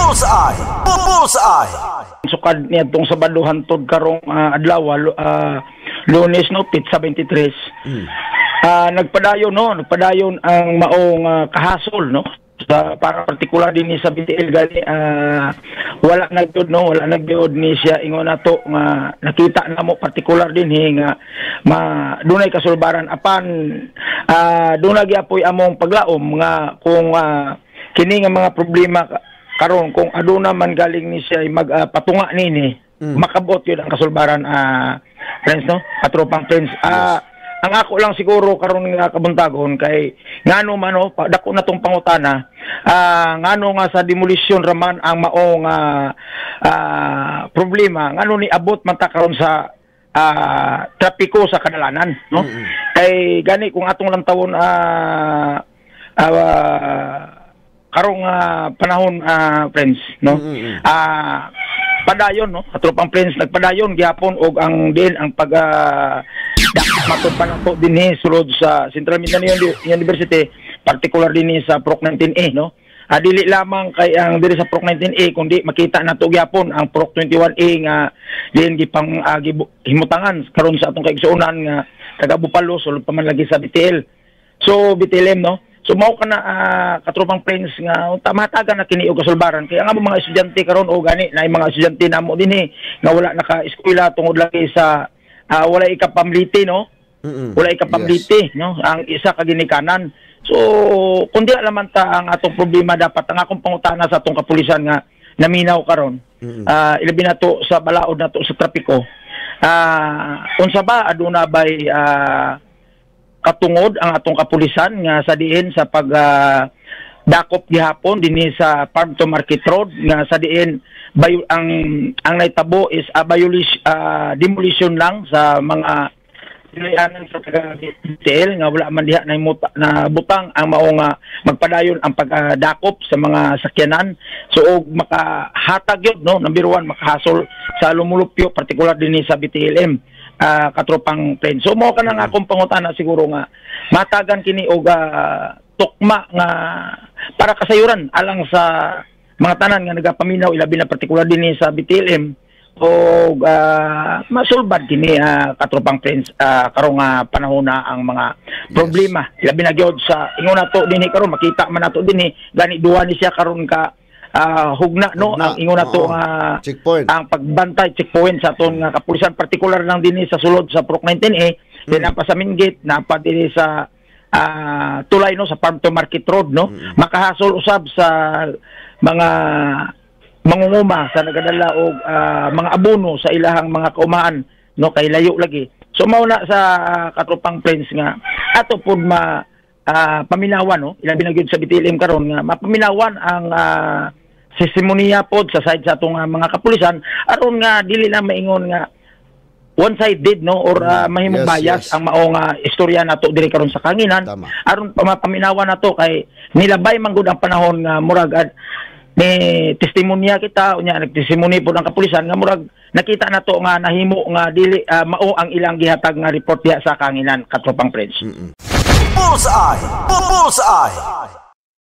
Bullseye! Bullseye! Sukad niya itong sa baluhan tod karong adlaw, Lunes, no, pit 73. Nagpadayon ang maong kahasol, no, sa para partikular din sa BTL gani wala nagbiod ni siya ingon nato nga nakita namo partikular din nga dunay kasulbaran apan dunay gyapon among paglaom nga kung kini nga mga problema karon kung aduna man galing ni siya magpatunga nini makabot yun ang kasulbaran friends, no, katropang friends. Ang ako lang siguro karon nga kabuntagon kay ngano man no dako na tong pangutana ngano nga sa demolisyon raman ang maong problema ngano ni abot man ta karon sa trapiko sa kadalanan, no. Kay gani kung atong lang tawon karong panahon friends, no. Padayon, no, katropang friends, nagpadayon gyapon og ang din ang pag matod pa na po din sulod sa Central Mindanao University, particular din sa PROC 19A, no. Dili lamang kay ang diri sa PROC 19A kundi makita na to gyapon ang PROC 21A nga din gipang himutangan karon sa atong kaigsuonan nga taga Bupalo sulod pa man lagi sa BTL. So BTLM, no. So mao kana katropang friends nga tamatagan na kini og kasulbaran kaya nga mga estudyante karon o gani na mga estudyante namo dinhi nga wala naka-eskwela tungod lagi sa wala ikapamliti, no. Wala ikapamliti, no, ang isa ka ginikanan. So kundi alaman ta ang atong problema dapat ang akong pangutana sa atong kapulisan nga naminaw karon ilabi na to sa balaod na to sa trapiko. Unsa ba aduna bay katungod ang atong kapulisan nga sa diin sa pag dakop gihapon dinhi sa Farm to Market Road nga sa diin ang naitabo is demolition lang sa mga pinayanan sa taga-BTL nga wala man diha na butang ang maong magpadayon ang pagdakop sa mga sakyanan. So makahatag yun, no, number 1 makahasol sa lumulupyo partikular dinhi sa BTLM. Katropang friends. So mo ka na nga akong pangutana siguro nga matagan kini og tukma nga para kasayuran alang sa mga tanan nga nagapaminaw ilabi na partikular dinhi sa BTLM o masulbad kini katropang friends karong panahon na ang mga problema ilabi na gyud sa ingon nato dinhi karon makita man nato dinhi gani duwa ni siya karon ka hugna, no, ang ingon nato nga ang pagbantay checkpoint sa aton nga kapulisan partikular lang dinhi sa sulod sa PROC 19A din pa sa main gate napa dinhi sa tulay, no, sa Farm to Market Road, no. Makahasol usab sa mga mangunguma sa nagadala og mga abono sa ilahang mga kaumaan, no, kay layo lagi. So mao na sa katropang friends nga ato pud paminawan, no, ilabi na gyud sa BTLM karon nga mapaminawan ang sesimonya pod sa side sa atong mga kapulisan aron nga dili na maingon nga one-sided, no, or mahimong bias ang maong istorya nato diri karon sa kanginan aron mapaminawan nato kay nilabay man gud ang panahon nga murag may testimonya kita unya nagtestimony pod ang kapulisan nga murag nakita nato nga nahimo nga dili mao ang ilang gihatag nga report diha sa kanginan katropang friends. Bullseye! Bullseye!